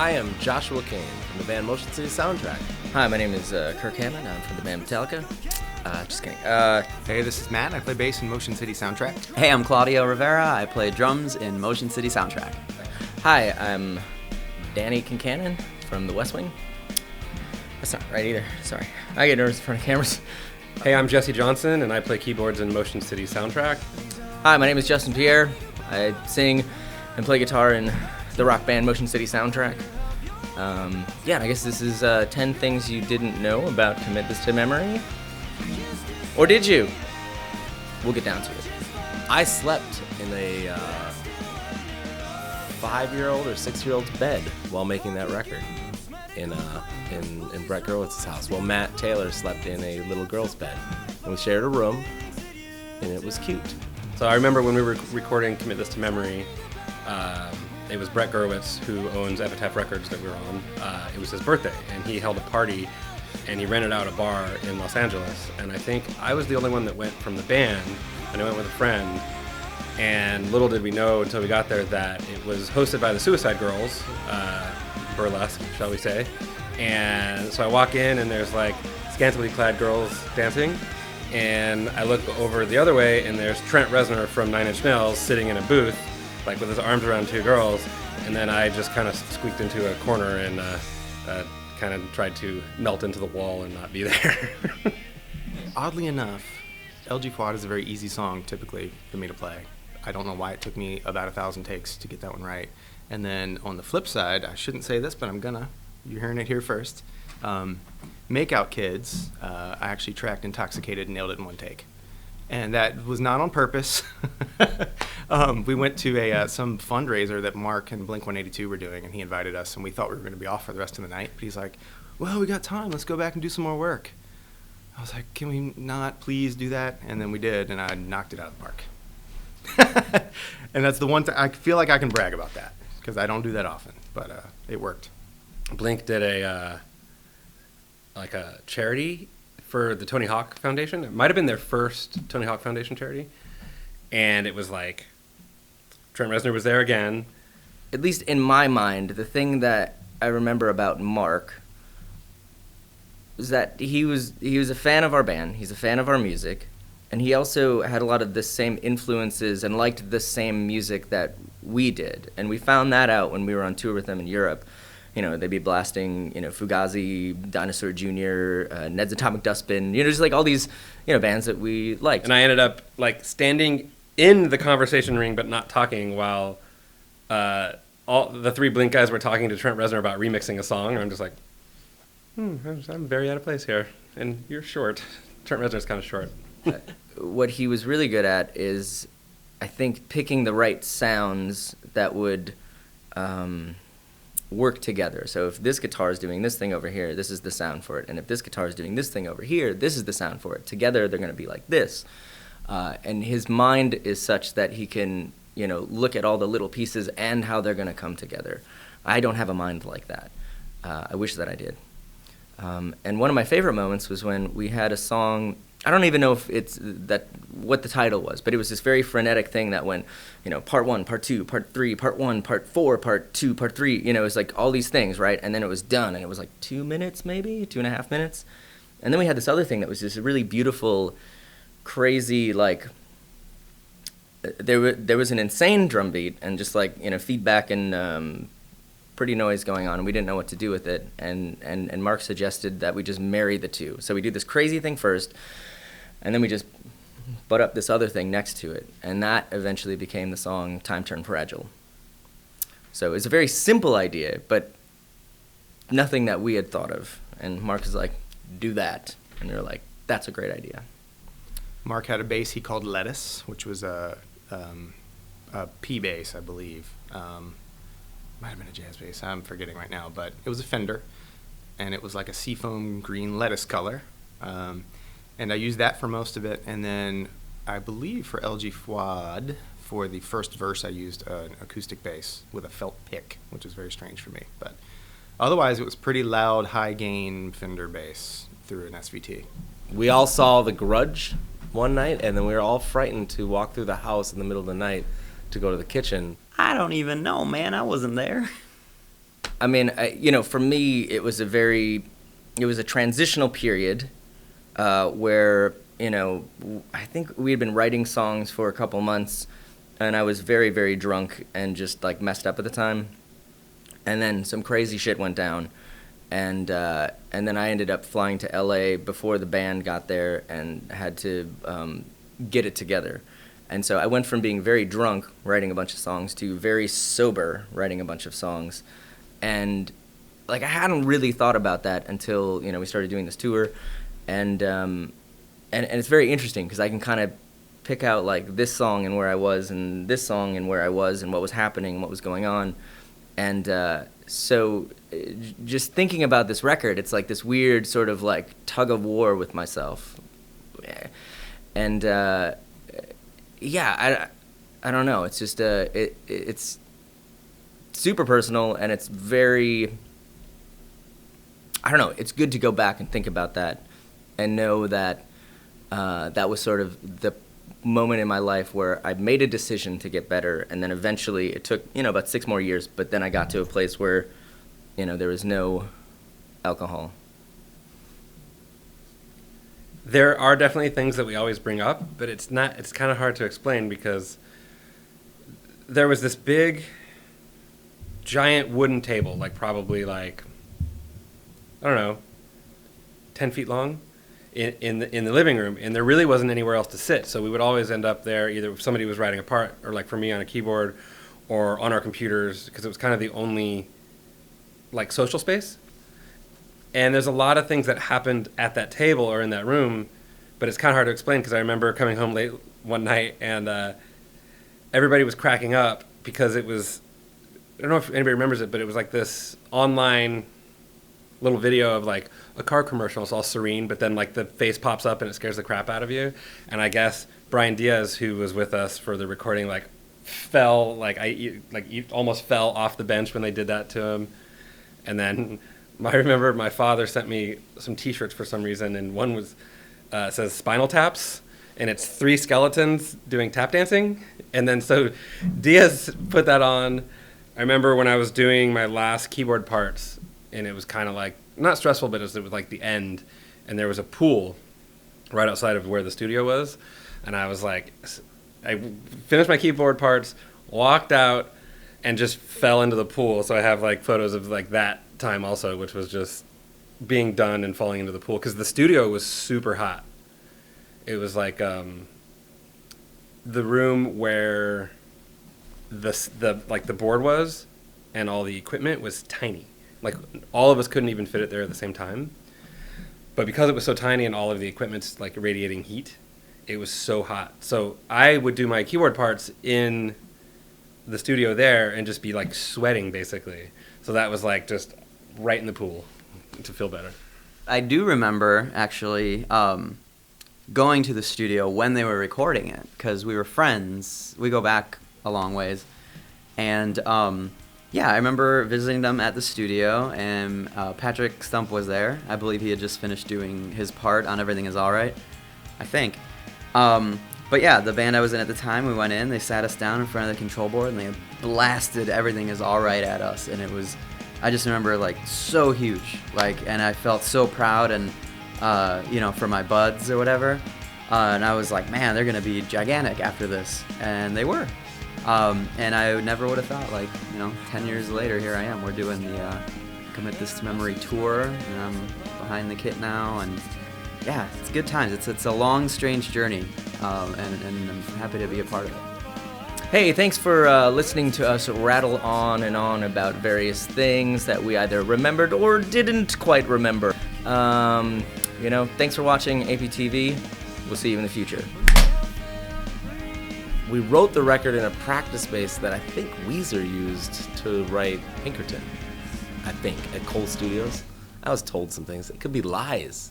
I am Joshua Kane from the band Motion City Soundtrack. Hi, my name is Kirk Hammond. I'm from the band Metallica. Just kidding. Hey, this is Matt. I play bass in Motion City Soundtrack. Hey, I'm Claudio Rivera. I play drums in Motion City Soundtrack. Hi, I'm Danny Kincannon from The West Wing. That's not right either. Sorry. I get nervous in front of cameras. Hey, I'm Jesse Johnson, and I play keyboards in Motion City Soundtrack. Hi, my name is Justin Pierre. I sing and play guitar in the rock band Motion City Soundtrack. And I guess this is 10 things you didn't know about Commit This to Memory. Or did you? We'll get down to it. I slept in a 5-year-old or 6-year-old's bed while making that record in Brett Gerwitz's house. Well, Matt Taylor slept in a little girl's bed. And we shared a room, and it was cute. So I remember when we were recording Commit This to Memory, it was Brett Gerwitz, who owns Epitaph Records that we were on. It was his birthday, and he held a party, and he rented out a bar in Los Angeles. And I think I was the only one that went from the band, and I went with a friend. And little did we know until we got there that it was hosted by the Suicide Girls, burlesque, shall we say. And so I walk in, and there's like scantily clad girls dancing. And I look over the other way, and there's Trent Reznor from Nine Inch Nails sitting in a booth, like with his arms around two girls. And then I just kind of squeaked into a corner and kind of tried to melt into the wall and not be there. Oddly enough, LG Quad is a very easy song, typically, for me to play. I don't know why it took me about 1,000 takes to get that one right. And then on the flip side, I shouldn't say this, but I'm gonna. You're hearing it here first. Makeout Kids, I actually tracked Intoxicated and nailed it in one take. And that was not on purpose. We went to some fundraiser that Mark and Blink-182 were doing, and he invited us, and we thought we were going to be off for the rest of the night. But he's like, well, we got time. Let's go back and do some more work. I was like, can we not please do that? And then we did, and I knocked it out of the park. And that's the one thing I feel like I can brag about that, because I don't do that often, but it worked. Blink did a charity for the Tony Hawk Foundation. It might have been their first Tony Hawk Foundation charity. And it was like, Trent Reznor was there again. At least in my mind, the thing that I remember about Mark was that he was a fan of our band, he's a fan of our music, and he also had a lot of the same influences and liked the same music that we did. And we found that out when we were on tour with them in Europe. You know, they'd be blasting, Fugazi, Dinosaur Jr., Ned's Atomic Dustbin, just like all these, bands that we liked. And I ended up like standing in the conversation ring but not talking while all the three Blink guys were talking to Trent Reznor about remixing a song. And I'm just like, I'm very out of place here. And you're short. Trent Reznor's kind of short. What he was really good at is, I think, picking the right sounds that would work together. So if this guitar is doing this thing over here, this is the sound for it. And if this guitar is doing this thing over here, this is the sound for it. Together, they're going to be like this. And his mind is such that he can, look at all the little pieces and how they're going to come together. I don't have a mind like that. I wish that I did. And one of my favorite moments was when we had a song. I don't even know if it's what the title was, but it was this very frenetic thing that went, part 1, part 2, part 3, part 1, part 4, part 2, part 3, it was like all these things, right? And then it was done, and it was like 2 minutes maybe, 2.5 minutes. And then we had this other thing that was just a really beautiful, crazy, like, there was an insane drum beat and just like, feedback and pretty noise going on, and we didn't know what to do with it. And Mark suggested that we just marry the two. So we do this crazy thing first, and then we just butt up this other thing next to it. And that eventually became the song Time Turned Fragile. So it's a very simple idea, but nothing that we had thought of. And Mark was like, do that. And we were like, that's a great idea. Mark had a bass he called Lettuce, which was a P bass, I believe. Might have been a jazz bass, I'm forgetting right now, but it was a Fender, and it was like a seafoam green lettuce color. And I used that for most of it, and then I believe for LG Fuad, for the first verse, I used an acoustic bass with a felt pick, which is very strange for me. But otherwise, it was pretty loud, high-gain Fender bass through an SVT. We all saw The Grudge one night, and then we were all frightened to walk through the house in the middle of the night to go to the kitchen. I don't even know, man. I wasn't there. I mean, for me, it was a transitional period where, I think we had been writing songs for a couple months, and I was very, very drunk and just like messed up at the time. And then some crazy shit went down, and then I ended up flying to LA before the band got there and had to get it together. And so I went from being very drunk writing a bunch of songs to very sober writing a bunch of songs. And like I hadn't really thought about that until we started doing this tour, and it's very interesting because I can kind of pick out like this song and where I was, and this song and where I was, and what was happening, and what was going on, and so just thinking about this record, it's like this weird sort of like tug of war with myself, and I don't know. It's just it's super personal, and it's very, I don't know, it's good to go back and think about that and know that that was sort of the moment in my life where I made a decision to get better, and then eventually it took, about 6 more years, but then I got to a place where, there was no alcohol. There are definitely things that we always bring up, but it's kind of hard to explain because there was this big, giant wooden table, like probably like, I don't know, 10 feet long in the living room, and there really wasn't anywhere else to sit. So we would always end up there, either if somebody was writing a part, or like for me on a keyboard, or on our computers, because it was kind of the only like social space. And there's a lot of things that happened at that table or in that room, but it's kind of hard to explain because I remember coming home late one night and everybody was cracking up because it was, I don't know if anybody remembers it, but it was like this online little video of like a car commercial. It's all serene, but then like the face pops up and it scares the crap out of you. And I guess Brian Diaz, who was with us for the recording, like fell, he almost fell off the bench when they did that to him. And then I remember my father sent me some T-shirts for some reason, and one was says Spinal Taps, and it's 3 skeletons doing tap dancing. And then so Diaz put that on. I remember when I was doing my last keyboard parts, and it was kind of like, not stressful, but it was like the end, and there was a pool right outside of where the studio was, and I was like, I finished my keyboard parts, walked out, and just fell into the pool. So I have like photos of like that time also, which was just being done and falling into the pool because the studio was super hot. It was like the room where the board was and all the equipment was tiny. Like all of us couldn't even fit it there at the same time. But because it was so tiny and all of the equipment's like radiating heat, it was so hot. So I would do my keyboard parts in the studio there and just be like sweating basically. So that was like just right in the pool to feel better. I do remember actually going to the studio when they were recording it because we were friends. We go back a long ways. And I remember visiting them at the studio, and Patrick Stump was there. I believe he had just finished doing his part on Everything Is Alright, I think. But yeah, the band I was in at the time, we went in, they sat us down in front of the control board, and they blasted Everything Is Alright at us, and it was, I just remember, like, so huge, like, and I felt so proud, and, for my buds or whatever, and I was like, man, they're gonna be gigantic after this, and they were, and I never would have thought, 10 years later, here I am, we're doing the Commit This to Memory tour, and I'm behind the kit now, and yeah, it's good times. It's a long, strange journey, and I'm happy to be a part of it. Hey, thanks for listening to us rattle on and on about various things that we either remembered or didn't quite remember. Thanks for watching APTV. We'll see you in the future. We wrote the record in a practice space that I think Weezer used to write Pinkerton, at Cole Studios. I was told some things. It could be lies.